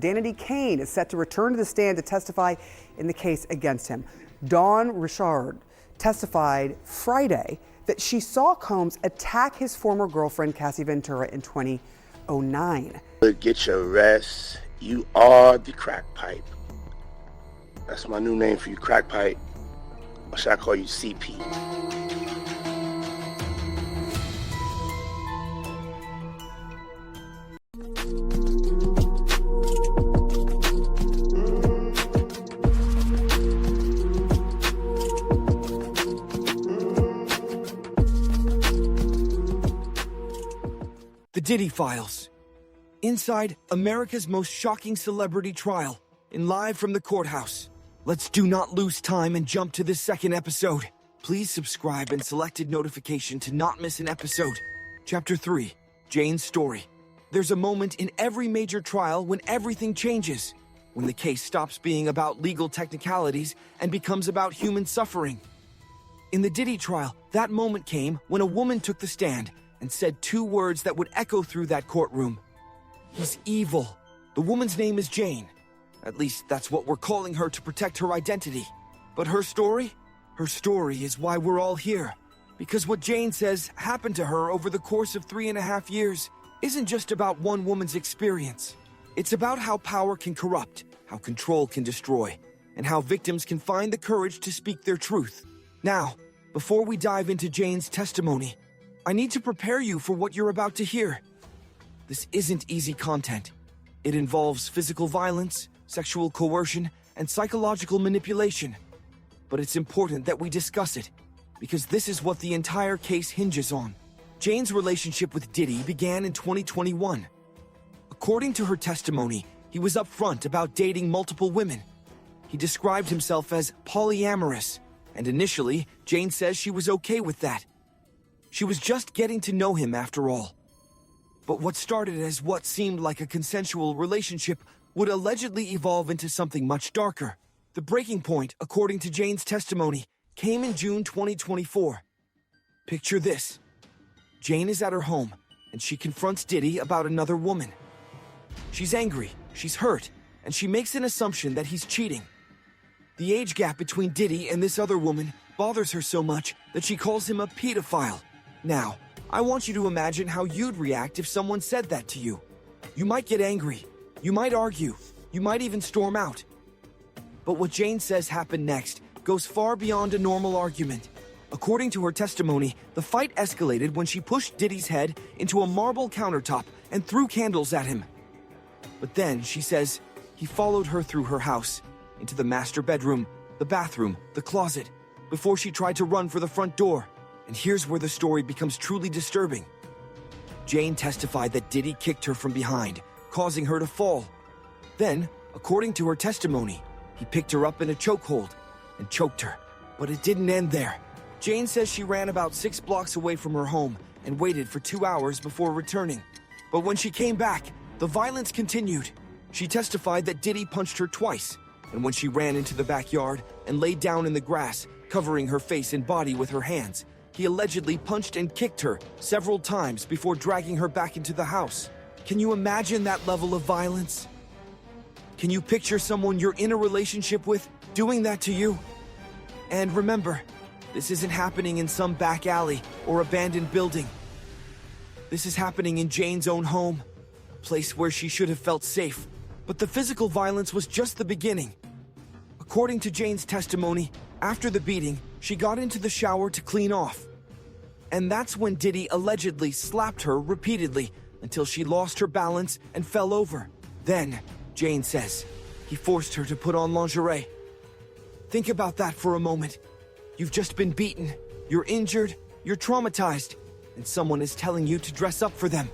Danity Kane is set to return to the stand to testify in the case against him. Dawn Richard testified Friday that she saw Combs attack his former girlfriend, Cassie Ventura, in 2009. Get your rest. You are the crack pipe. That's my new name for you, crack pipe. Or should I call you CP? The Diddy Files. Inside America's most shocking celebrity trial, and live from the courthouse. Let's do not lose time and jump to this second episode. Please subscribe and selected notification to not miss an episode. Chapter 3, Jane's Story. There's a moment in every major trial when everything changes, when the case stops being about legal technicalities and becomes about human suffering. In the Diddy trial, that moment came when a woman took the stand and said 2 words that would echo through that courtroom. He's evil. The woman's name is Jane. At least that's what we're calling her to protect her identity. But her story? Her story is why we're all here. Because what Jane says happened to her over the course of 3.5 years isn't just about one woman's experience. It's about how power can corrupt, how control can destroy, and how victims can find the courage to speak their truth. Now, before we dive into Jane's testimony, I need to prepare you for what you're about to hear. This isn't easy content. It involves physical violence, sexual coercion, and psychological manipulation. But it's important that we discuss it, because this is what the entire case hinges on. Jane's relationship with Diddy began in 2021. According to her testimony, he was upfront about dating multiple women. He described himself as polyamorous, and initially, Jane says she was okay with that. She was just getting to know him after all. But what started as what seemed like a consensual relationship would allegedly evolve into something much darker. The breaking point, according to Jane's testimony, came in June 2024. Picture this. Jane is at her home, and she confronts Diddy about another woman. She's angry, she's hurt, and she makes an assumption that he's cheating. The age gap between Diddy and this other woman bothers her so much that she calls him a pedophile. Now, I want you to imagine how you'd react if someone said that to you. You might get angry, you might argue, you might even storm out. But what Jane says happened next goes far beyond a normal argument. According to her testimony, the fight escalated when she pushed Diddy's head into a marble countertop and threw candles at him. But then, she says, he followed her through her house, into the master bedroom, the bathroom, the closet, before she tried to run for the front door. And here's where the story becomes truly disturbing. Jane testified that Diddy kicked her from behind, causing her to fall. Then, according to her testimony, he picked her up in a chokehold and choked her. But it didn't end there. Jane says she ran about 6 blocks away from her home and waited for 2 hours before returning. But when she came back, the violence continued. She testified that Diddy punched her twice, and when she ran into the backyard and laid down in the grass, covering her face and body with her hands, he allegedly punched and kicked her several times before dragging her back into the house. Can you imagine that level of violence? Can you picture someone you're in a relationship with doing that to you? And remember, this isn't happening in some back alley or abandoned building. This is happening in Jane's own home, a place where she should have felt safe. But the physical violence was just the beginning. According to Jane's testimony, after the beating, she got into the shower to clean off. And that's when Diddy allegedly slapped her repeatedly until she lost her balance and fell over. Then, Jane says, he forced her to put on lingerie. Think about that for a moment. You've just been beaten, you're injured, you're traumatized, and someone is telling you to dress up for them.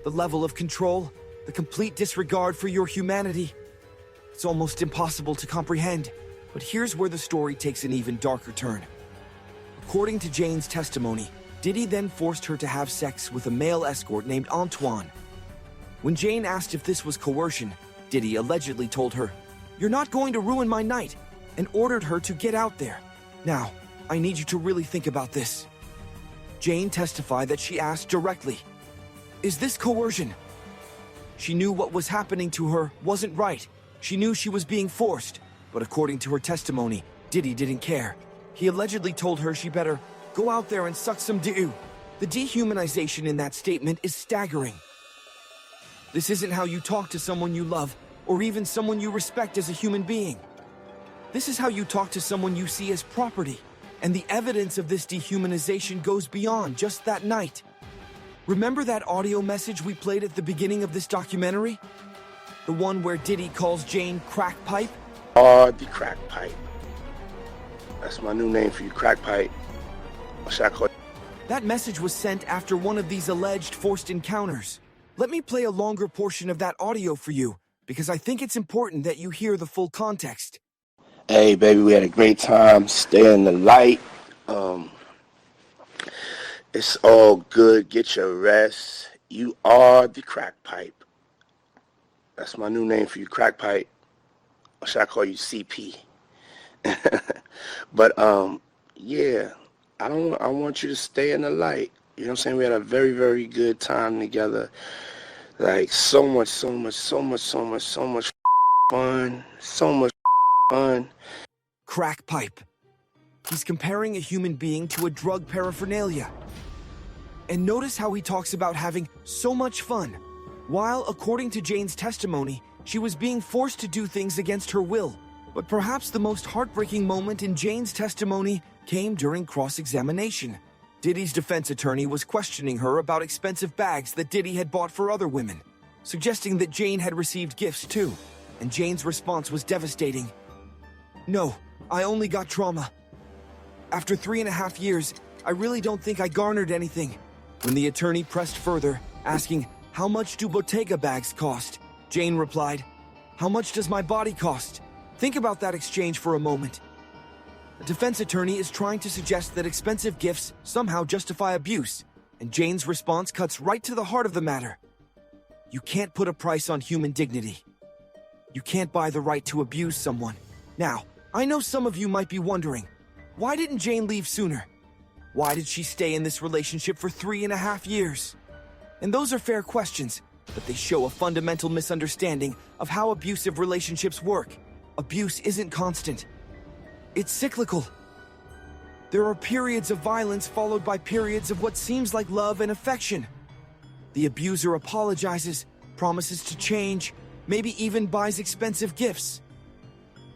The level of control, the complete disregard for your humanity. It's almost impossible to comprehend. But here's where the story takes an even darker turn. According to Jane's testimony, Diddy then forced her to have sex with a male escort named Antoine. When Jane asked if this was coercion, Diddy allegedly told her, "You're not going to ruin my night," and ordered her to get out there. Now, I need you to really think about this. Jane testified that she asked directly, "Is this coercion?" She knew what was happening to her wasn't right. She knew she was being forced. But according to her testimony, Diddy didn't care. He allegedly told her she better go out there and suck some doo. The dehumanization in that statement is staggering. This isn't how you talk to someone you love, or even someone you respect as a human being. This is how you talk to someone you see as property. And the evidence of this dehumanization goes beyond just that night. Remember that audio message we played at the beginning of this documentary? The one where Diddy calls Jane crack pipe? The crack pipe. That's my new name for you, crack pipe. What should I call you? That message was sent after one of these alleged forced encounters. Let me play a longer portion of that audio for you, because I think it's important that you hear the full context. Hey, baby, we had a great time. Stay in the light. It's all good. Get your rest. You are the crack pipe. That's my new name for you, crack pipe. Or should I call you CP? But yeah, I want you to stay in the light. You know what I'm saying? We had a very, very good time together. Like so much fun. So much fun. Crack pipe. He's comparing a human being to a drug paraphernalia. And notice how he talks about having so much fun, while, according to Jane's testimony, she was being forced to do things against her will. But perhaps the most heartbreaking moment in Jane's testimony came during cross-examination. Diddy's defense attorney was questioning her about expensive bags that Diddy had bought for other women, suggesting that Jane had received gifts too, and Jane's response was devastating. No, I only got trauma. After 3.5 years, I really don't think I garnered anything. When the attorney pressed further, asking, how much do Bottega bags cost? Jane replied, how much does my body cost? Think about that exchange for a moment. The defense attorney is trying to suggest that expensive gifts somehow justify abuse, and Jane's response cuts right to the heart of the matter. You can't put a price on human dignity. You can't buy the right to abuse someone. Now, I know some of you might be wondering, why didn't Jane leave sooner? Why did she stay in this relationship for 3.5 years? And those are fair questions, but they show a fundamental misunderstanding of how abusive relationships work. Abuse isn't constant. It's cyclical. There are periods of violence followed by periods of what seems like love and affection. The abuser apologizes, promises to change, maybe even buys expensive gifts.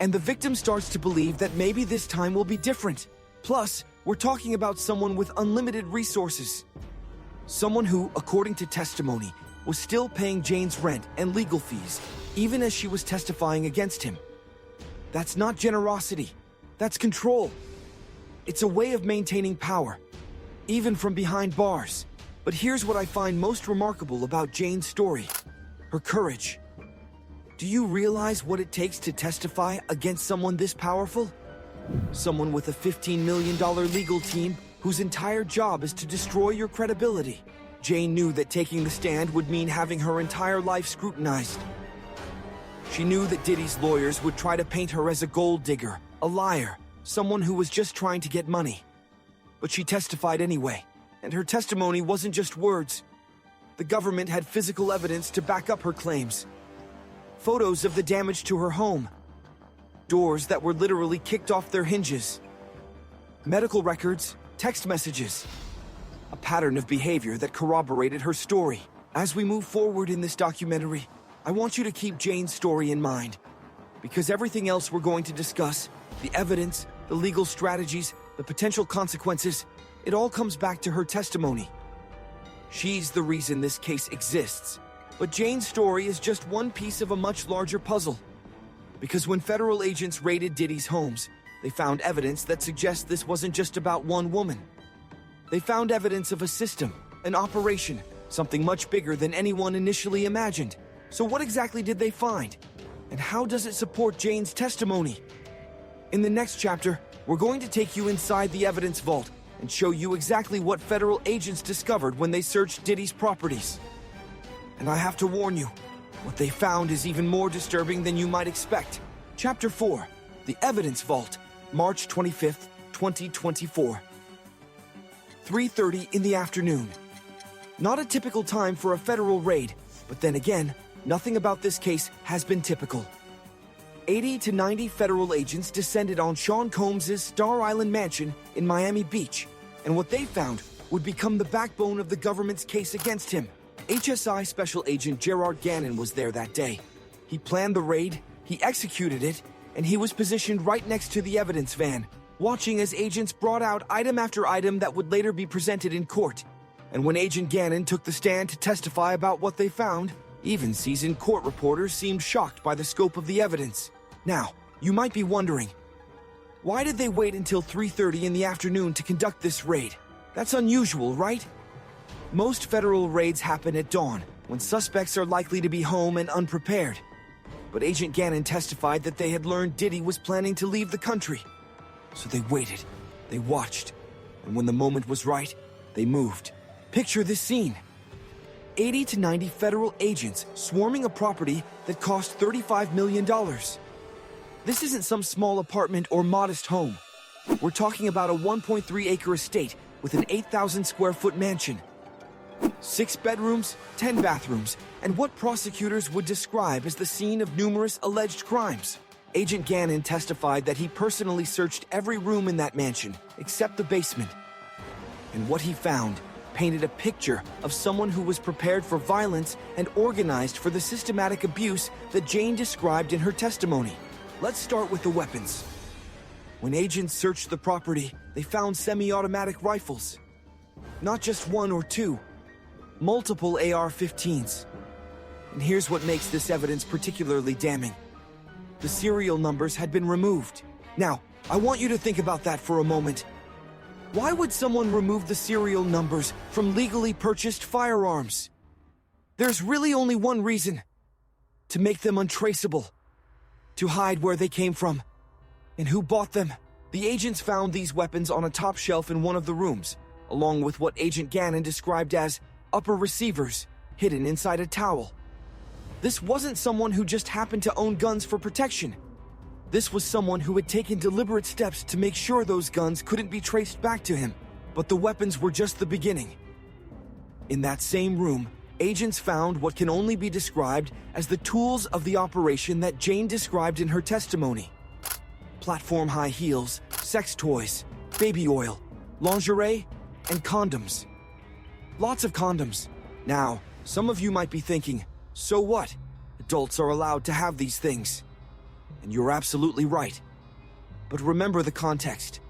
And the victim starts to believe that maybe this time will be different. Plus, we're talking about someone with unlimited resources. Someone who, according to testimony, was still paying Jane's rent and legal fees, even as she was testifying against him. That's not generosity. That's control. It's a way of maintaining power, even from behind bars. But here's what I find most remarkable about Jane's story: her courage. Do you realize what it takes to testify against someone this powerful? Someone with a $15 million legal team whose entire job is to destroy your credibility. Jane knew that taking the stand would mean having her entire life scrutinized. She knew that Diddy's lawyers would try to paint her as a gold digger, a liar, someone who was just trying to get money. But she testified anyway, and her testimony wasn't just words. The government had physical evidence to back up her claims. Photos of the damage to her home. Doors that were literally kicked off their hinges. Medical records, text messages. A pattern of behavior that corroborated her story. As we move forward in this documentary, I want you to keep Jane's story in mind. Because everything else we're going to discuss, the evidence, the legal strategies, the potential consequences, it all comes back to her testimony. She's the reason this case exists. But Jane's story is just one piece of a much larger puzzle. Because when federal agents raided Diddy's homes, they found evidence that suggests this wasn't just about one woman. They found evidence of a system, an operation, something much bigger than anyone initially imagined. So what exactly did they find? And how does it support Jane's testimony? In the next chapter, we're going to take you inside the evidence vault and show you exactly what federal agents discovered when they searched Diddy's properties. And I have to warn you, what they found is even more disturbing than you might expect. Chapter 4, The Evidence Vault, March 25th, 2024. 3:30 in the afternoon. Not a typical time for a federal raid, but then again, nothing about this case has been typical. 80 to 90 federal agents descended on Sean Combs' Star Island mansion in Miami Beach, and what they found would become the backbone of the government's case against him. HSI Special Agent Gerard Gannon was there that day. He planned the raid, he executed it, and he was positioned right next to the evidence van, watching as agents brought out item after item that would later be presented in court. And when Agent Gannon took the stand to testify about what they found, even seasoned court reporters seemed shocked by the scope of the evidence. Now, you might be wondering, why did they wait until 3:30 in the afternoon to conduct this raid? That's unusual, right? Most federal raids happen at dawn, when suspects are likely to be home and unprepared. But Agent Gannon testified that they had learned Diddy was planning to leave the country. So they waited, they watched, and when the moment was right, they moved. Picture this scene. 80 to 90 federal agents swarming a property that cost $35 million. This isn't some small apartment or modest home. We're talking about a 1.3-acre estate with an 8,000 square foot mansion. 6 bedrooms, 10 bathrooms, and what prosecutors would describe as the scene of numerous alleged crimes. Agent Gannon testified that he personally searched every room in that mansion, except the basement. And what he found painted a picture of someone who was prepared for violence and organized for the systematic abuse that Jane described in her testimony. Let's start with the weapons. When agents searched the property, they found semi-automatic rifles. Not just one or two, multiple AR-15s. And here's what makes this evidence particularly damning. The serial numbers had been removed. Now, I want you to think about that for a moment. Why would someone remove the serial numbers from legally purchased firearms? There's really only one reason: to make them untraceable, to hide where they came from, and who bought them. The agents found these weapons on a top shelf in one of the rooms, along with what Agent Gannon described as upper receivers, hidden inside a towel. This wasn't someone who just happened to own guns for protection. This was someone who had taken deliberate steps to make sure those guns couldn't be traced back to him. But the weapons were just the beginning. In that same room, agents found what can only be described as the tools of the operation that Jane described in her testimony. Platform high heels, sex toys, baby oil, lingerie, and condoms. Lots of condoms. Now, some of you might be thinking, so what? Adults are allowed to have these things. And you're absolutely right. But remember the context.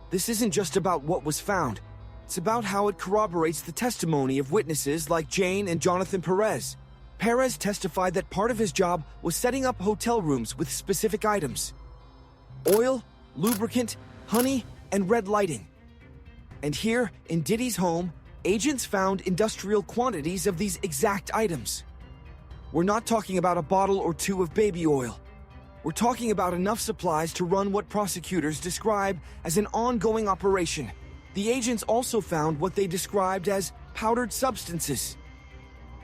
This isn't just about what was found. It's about how it corroborates the testimony of witnesses like Jane and Jonathan Perez. Perez testified that part of his job was setting up hotel rooms with specific items: oil, lubricant, honey, and red lighting. And here, in Diddy's home, agents found industrial quantities of these exact items. We're not talking about a bottle or two of baby oil. We're talking about enough supplies to run what prosecutors describe as an ongoing operation. The agents also found what they described as powdered substances,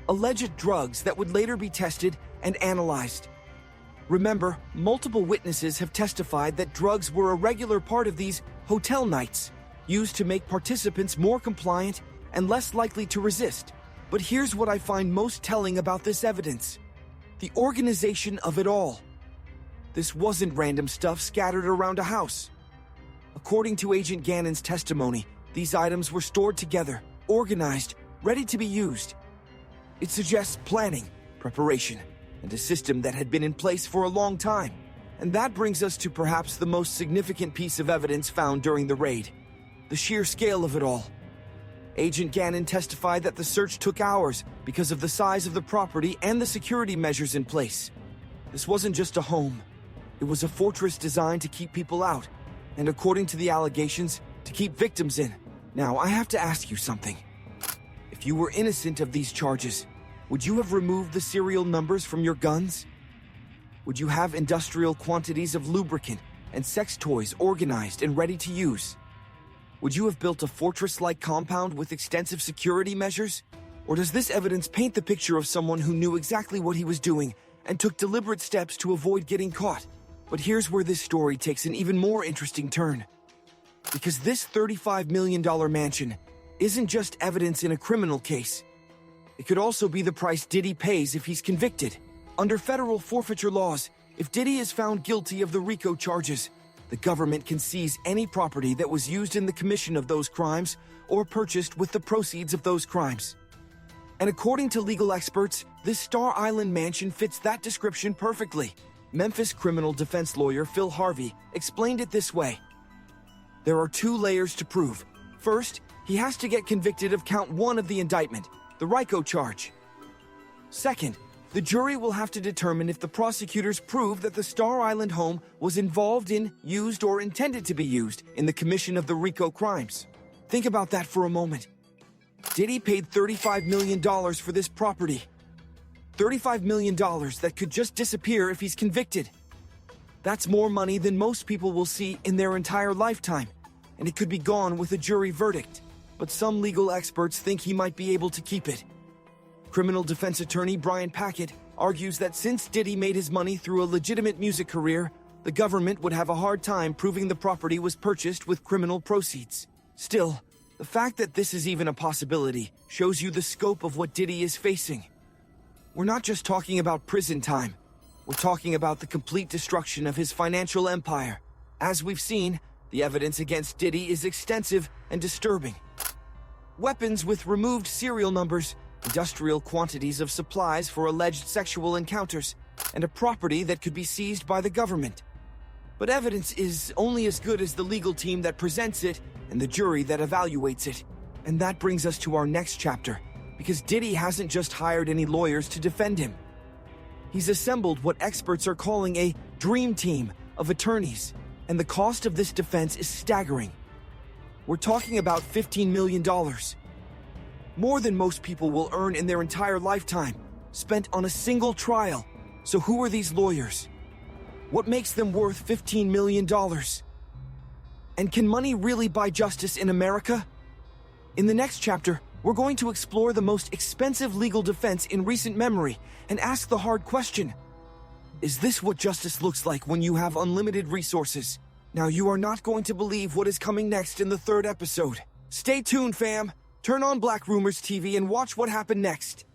alleged drugs that would later be tested and analyzed. Remember, multiple witnesses have testified that drugs were a regular part of these hotel nights, used to make participants more compliant and less likely to resist. But here's what I find most telling about this evidence: the organization of it all. This wasn't random stuff scattered around a house. According to Agent Gannon's testimony, these items were stored together, organized, ready to be used. It suggests planning, preparation, and a system that had been in place for a long time. And that brings us to perhaps the most significant piece of evidence found during the raid: the sheer scale of it all. Agent Gannon testified that the search took hours because of the size of the property and the security measures in place. This wasn't just a home. It was a fortress designed to keep people out, and according to the allegations, to keep victims in. Now, I have to ask you something. If you were innocent of these charges, would you have removed the serial numbers from your guns? Would you have industrial quantities of lubricant and sex toys organized and ready to use? Would you have built a fortress-like compound with extensive security measures? Or does this evidence paint the picture of someone who knew exactly what he was doing and took deliberate steps to avoid getting caught? But here's where this story takes an even more interesting turn. Because this $35 million mansion isn't just evidence in a criminal case. It could also be the price Diddy pays if he's convicted. Under federal forfeiture laws, if Diddy is found guilty of the RICO charges, the government can seize any property that was used in the commission of those crimes or purchased with the proceeds of those crimes. And according to legal experts, this Star Island mansion fits that description perfectly. Memphis criminal defense lawyer Phil Harvey explained it this way. There are 2 layers to prove. First, he has to get convicted of count 1 of the indictment, the RICO charge. Second, the jury will have to determine if the prosecutors prove that the Star Island home was involved in, used, or intended to be used in the commission of the RICO crimes. Think about that for a moment. Diddy paid $35 million for this property. $35 million that could just disappear if he's convicted. That's more money than most people will see in their entire lifetime, and it could be gone with a jury verdict. But some legal experts think he might be able to keep it. Criminal defense attorney Brian Packett argues that since Diddy made his money through a legitimate music career, the government would have a hard time proving the property was purchased with criminal proceeds. Still, the fact that this is even a possibility shows you the scope of what Diddy is facing. We're not just talking about prison time. We're talking about the complete destruction of his financial empire. As we've seen, the evidence against Diddy is extensive and disturbing. Weapons with removed serial numbers, industrial quantities of supplies for alleged sexual encounters, and a property that could be seized by the government. But evidence is only as good as the legal team that presents it and the jury that evaluates it. And that brings us to our next chapter, because Diddy hasn't just hired any lawyers to defend him. He's assembled what experts are calling a dream team of attorneys, and the cost of this defense is staggering. We're talking about $15 million. More than most people will earn in their entire lifetime, spent on a single trial. So who are these lawyers? What makes them worth $15 million? And can money really buy justice in America? In the next chapter, we're going to explore the most expensive legal defense in recent memory and ask the hard question. Is this what justice looks like when you have unlimited resources? Now, you are not going to believe what is coming next in the 3rd episode. Stay tuned, fam. Turn on Black Rumors TV and watch what happened next.